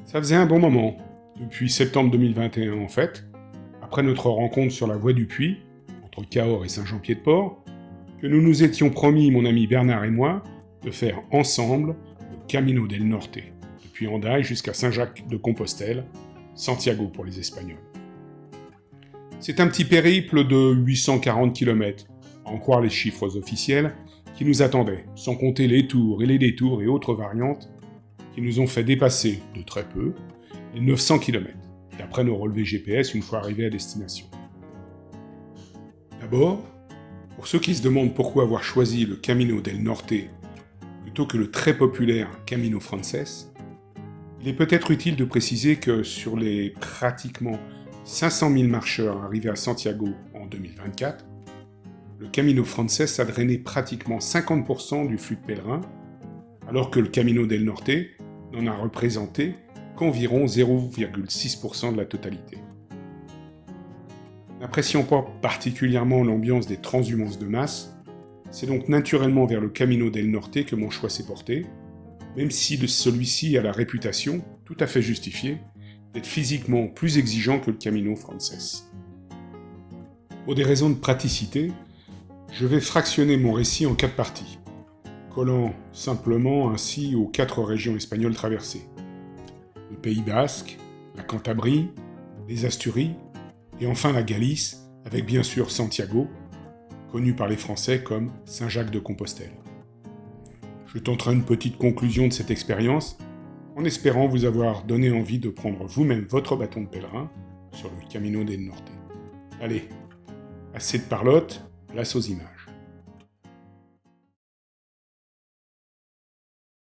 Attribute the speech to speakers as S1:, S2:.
S1: Ça faisait un bon moment, depuis septembre 2021 en fait, après notre rencontre sur la voie du Puy, entre Cahors et Saint-Jean-Pied-de-Port, que nous nous étions promis, mon ami Bernard et moi, de faire ensemble le Camino del Norte, depuis Hendaye jusqu'à Saint-Jacques-de-Compostelle, Santiago pour les Espagnols. C'est un petit périple de 840 km, à en croire les chiffres officiels, qui nous attendait, sans compter les tours et les détours et autres variantes, qui nous ont fait dépasser, de très peu, les 900 km, d'après nos relevés GPS une fois arrivés à destination. D'abord, pour ceux qui se demandent pourquoi avoir choisi le Camino del Norte plutôt que le très populaire Camino Frances, il est peut-être utile de préciser que sur les pratiquement 500 000 marcheurs arrivés à Santiago en 2024, le Camino Frances a drainé pratiquement 50% du flux de pèlerins, alors que le Camino del Norte n'en a représenté qu'environ 0,6% de la totalité. N'appréciant pas particulièrement l'ambiance des transhumances de masse, c'est donc naturellement vers le Camino del Norte que mon choix s'est porté, même si celui-ci a la réputation, tout à fait justifiée, d'être physiquement plus exigeant que le Camino Frances. Pour des raisons de praticité, je vais fractionner mon récit en 4 parties, collant simplement ainsi aux 4 régions espagnoles traversées. Le Pays Basque, la Cantabrie, les Asturies, et enfin la Galice, avec bien sûr Santiago, connu par les Français comme Saint-Jacques-de-Compostelle. Je tenterai une petite conclusion de cette expérience, en espérant vous avoir donné envie de prendre vous-même votre bâton de pèlerin sur le Camino del Norte. Allez, assez de parlotte, place aux images.